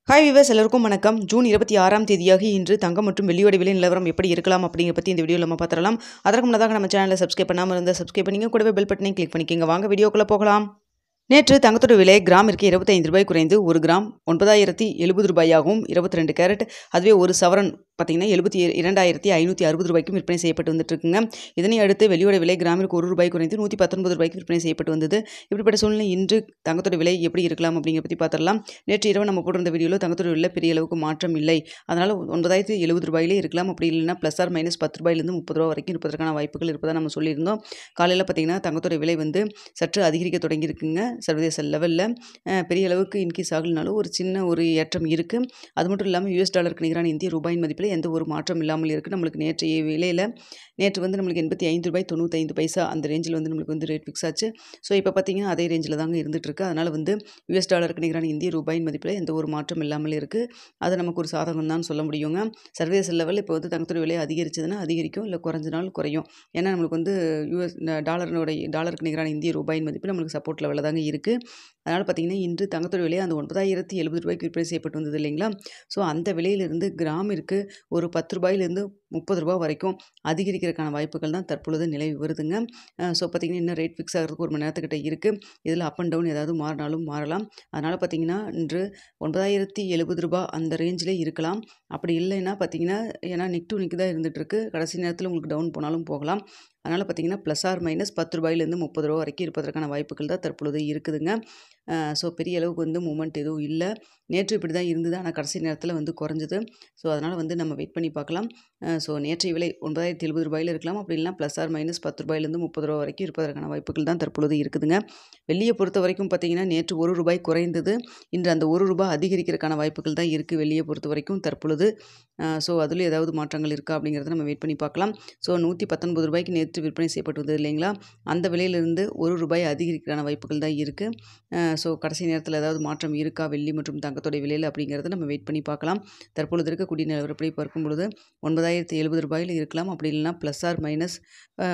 Hi viewers எல்லாருக்கும் வணக்கம். June 26ஆம் தேதியாகி இன்று தங்கம் மற்றும் வெள்ளியோட விலை நிலவரம் எப்படி இருக்கலாம் அப்படிங்கிற பற்றி இந்த வீடியோவில் நம்ம பார்த்துடலாம். அதற்கு முன்னதாக நம்ம சேனலை சப்ஸ்கிரைப் பண்ணாமல் இருந்தால் சப்ஸ்கிரைப் பண்ணிங்க, கூடவே பெல் பட்டனையும் கிளிக் பண்ணிக்கோங்க. வாங்க வீடியோக்குள்ளே போகலாம். நேற்று தங்கத்தோட விலை கிராமிற்கு 25 ரூபாய் குறைந்து ஒரு கிராம் 9070 ரூபாயாகவும் 22 கேரட் அதுவே ஒரு சவரன் பார்த்தீங்கன்னா 72,560 ரூபாய்க்கும் விற்பனை செய்யப்பட்டு வந்துட்டு இருக்குங்க. இதனை அடுத்து வெள்ளியோட விலை கிராமிற்கு 1 ரூபாய் குறைந்து 119 ரூபாய்க்கு விற்பனை செய்யப்பட்டு வந்தது. இப்படிப்பட்ட சூழ்நிலை இன்று தங்கத்தோட விலை எப்படி இருக்கலாம் அப்படிங்கிற பற்றி பார்த்துடலாம். நேற்று இரவு நம்ம போட்டிருந்த வீடியோவில் தங்கத்தோட விலை பெரிய அளவுக்கு மாற்றம் இல்லை, அதனால் 9,070 ரூபாயிலே இருக்கலாம். அப்படி இல்லைன்னா ப்ளஸ் ஆர் மைனஸ் 10 ரூபாயிலிருந்து 30 ரூபா வரைக்கும் இருப்பதற்கான வாய்ப்புகள் இருப்பதாக நம்ம சொல்லியிருந்தோம். காலையில் பார்த்தீங்கன்னா தங்கத்தோட விலை சற்று அதிகரிக்க தொடங்கியிருக்குங்க. சர்வதேச லெவலில் பெரிய அளவுக்கு இன்க்ரீஸ் ஆகலனாலும் ஒரு சின்ன ஒரு ஏற்றம் இருக்குது. அது மட்டும் இல்லாமல் US டாலருக்கு நிகரான இந்திய ரூபாயின் மதிப்பில் எந்த ஒரு மாற்றம் இல்லாமல் இருக்குது. நம்மளுக்கு நேற்றைய விலையில் நேற்று நம்மளுக்கு 85 ரூபாய் 95 பைசா அந்த ரேஞ்சில் நம்மளுக்கு ரேட் ஃபிக்ஸ் ஆச்சு. ஸோ இப்போ பார்த்தீங்கன்னா அதே ரேஞ்சில் தாங்க இருந்துகிட்ருக்கு. அதனால் US டாலருக்கு நிகரான இந்திய ரூபாயின் மதிப்பில் எந்த ஒரு மாற்றம் இல்லாமல் இருக்குது. அது நமக்கு ஒரு சாதகம் தான் சொல்ல முடியுங்க. சர்வதேச லெவலில் இப்போ தங்கத்தோட விலை அதிகரிச்சதுன்னா அதிகரிக்கும், இல்லை குறைஞ்சினால் குறையும். ஏன்னா நம்மளுக்கு US டாலருக்கு நிகரான இந்திய ரூபாயின் மதிப்பு நம்மளுக்கு சப்போர்ட் லெவலில் தாங்க இருக்குது. அதனால் பார்த்தீங்கன்னா இன்று தங்கத்தோட விலை அந்த 9,070 ரூபாய்க்கு விற்பனை செய்யப்பட்டு வந்தது இல்லைங்களா. ஸோ அந்த விலையிலிருந்து கிராமிற்கு ஒரு 10 ரூபாயிலிருந்து 30 ரூபா வரைக்கும் அதிகரிக்கிறதுக்கான வாய்ப்புகள் தான் தற்பொழுது நிலவி வருதுங்க. ஸோ பார்த்தீங்கன்னா இன்னும் ரேட் ஃபிக்ஸ் ஆகிறதுக்கு ஒரு மணி நேரத்துக்கிட்ட இருக்குது. இதில் அப் அண்ட் டவுன் ஏதாவது மாறினாலும் மாறலாம். அதனால் பார்த்தீங்கன்னா இன்று 9,070 ரூபா அந்த ரேஞ்சிலே இருக்கலாம். அப்படி இல்லைன்னா பார்த்தீங்கன்னா ஏன்னா நிக் டு நிக் தான் இருந்துகிட்ருக்கு. கடைசி நேரத்தில் உங்களுக்கு டவுன் போனாலும் போகலாம். அதனால் பார்த்தீங்கன்னா ப்ளஸ் ஆர் மைனஸ் 10 ரூபாயிலேருந்து 30 ரூபா வரைக்கும் இருப்பதற்கான வாய்ப்புகள் தான் தற்பொழுது இருக்குதுங்க. ஸோ பெரிய அளவுக்கு மூமெண்ட் எதுவும் இல்லை. நேற்று இப்படி தான் இருந்தது, ஆனால் கடைசி நேரத்தில் குறைஞ்சது. ஸோ அதனால் நம்ம வெயிட் பண்ணி பார்க்கலாம். ஸோ நேற்றைய விலை 9,070 ரூபாயில் இருக்கலாம். அப்படி இல்லைனா ப்ளஸ் ஆர் மைனஸ் 10 ரூபாயிலேருந்து 30 ரூபா வரைக்கும் இருப்பதற்கான வாய்ப்புகள் தான் தற்பொழுது இருக்குதுங்க. வெள்ளியை பொறுத்த வரைக்கும் பார்த்தீங்கன்னா நேற்று 1 ரூபாய் குறைந்தது. இன்று அந்த 1 ரூபாய் அதிகரிக்கிறதுக்கான வாய்ப்புகள் தான் இருக்குது வெள்ளியை பொறுத்த வரைக்கும் தற்பொழுது. ஸோ அதில் ஏதாவது மாற்றங்கள் இருக்கா அப்படிங்கிறத நம்ம வெயிட் பண்ணி பார்க்கலாம். ஸோ 119 ரூபாய்க்கு நேற்று விற்பனை செய்யப்பட்டு வந்தது இல்லைங்களா, அந்த விலையிலிருந்து 1 ரூபாய் அதிகரிக்கிறதுக்கான வாய்ப்புகள் தான் இருக்குது. ஸோ கடைசி நேரத்தில் ஏதாவது மாற்றம் இருக்கா வெள்ளி மற்றும் தங்கத்தோட விலையில் அப்படிங்கிறத நம்ம வெயிட் பண்ணி பார்க்கலாம். தற்பொழுது இருக்கக்கூடிய நிலவரப்படி பார்க்கும் பொழுது 9,070 ரூபாயில் இருக்கலாம். அப்படி இல்லைனா ப்ளஸ் ஆர் மைனஸ்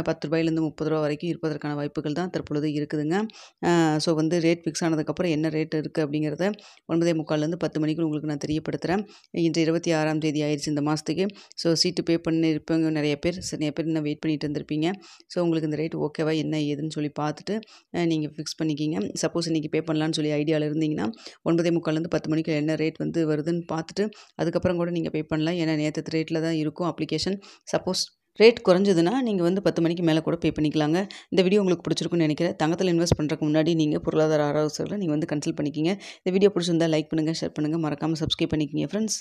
10 ரூபாயிலேருந்து 30 ரூபா வரைக்கும் இருப்பதற்கான வாய்ப்புகள் தான் தற்பொழுது இருக்குதுங்க. ஸோ ரேட் ஃபிக்ஸ் ஆனதுக்கப்புறம் என்ன ரேட் இருக்குது அப்படிங்கிறத 9:45 10 மணிக்கு உங்களுக்கு நான் தெரியப்படுத்துகிறேன். இன்று 26ஆம் தேதி ஆயிடுச்சு இந்த மாதத்துக்கு. ஸோ சீட்டு பே பண்ணியிருப்பவங்க நிறைய பேர் இன்னும் வெயிட் பண்ணிட்டு இருந்திருப்பீங்க. ஸோ உங்களுக்கு இந்த ரேட் ஓகேவா என்ன ஏதுன்னு சொல்லி பார்த்துட்டு நீங்கள் ஃபிக்ஸ் பண்ணிக்கிங்க. சப்போஸ் இன்றைக்கி பே பண்ணலான்னு சொல்லி ஐடியாவில் இருந்தீங்கன்னா 9:45 10 மணிக்கு என்ன ரேட் வருதுன்னு பார்த்துட்டு அதுக்கப்புறம் கூட நீங்கள் பே பண்ணலாம். ஏன்னா நேற்று ரேட்டில் தான் இருக்கும் அப்ளிகேஷன். சப்போஸ் ரேட் குறைஞ்சதுன்னா நீங்கள் 10 மணிக்கு மேலே கூட பே பண்ணிக்கலாங்க. இந்த வீடியோ உங்களுக்கு பிடிச்சிருக்குன்னு நினைக்கிறேன். தங்கத்தில் இன்வெஸ்ட் பண்ணுறதுக்கு முன்னாடி நீங்கள் பொருளாதார ஆலோசகர்களை நீங்கள் கன்சல்ட் பண்ணிக்கிங்க. இந்த வீடியோ பிடிச்சிருந்தால் லைக் பண்ணுங்கள், ஷேர் பண்ணுங்கள், மறக்காமல் சப்ஸ்கிரைப் பண்ணிக்கிங்க ஃப்ரெண்ட்ஸ்.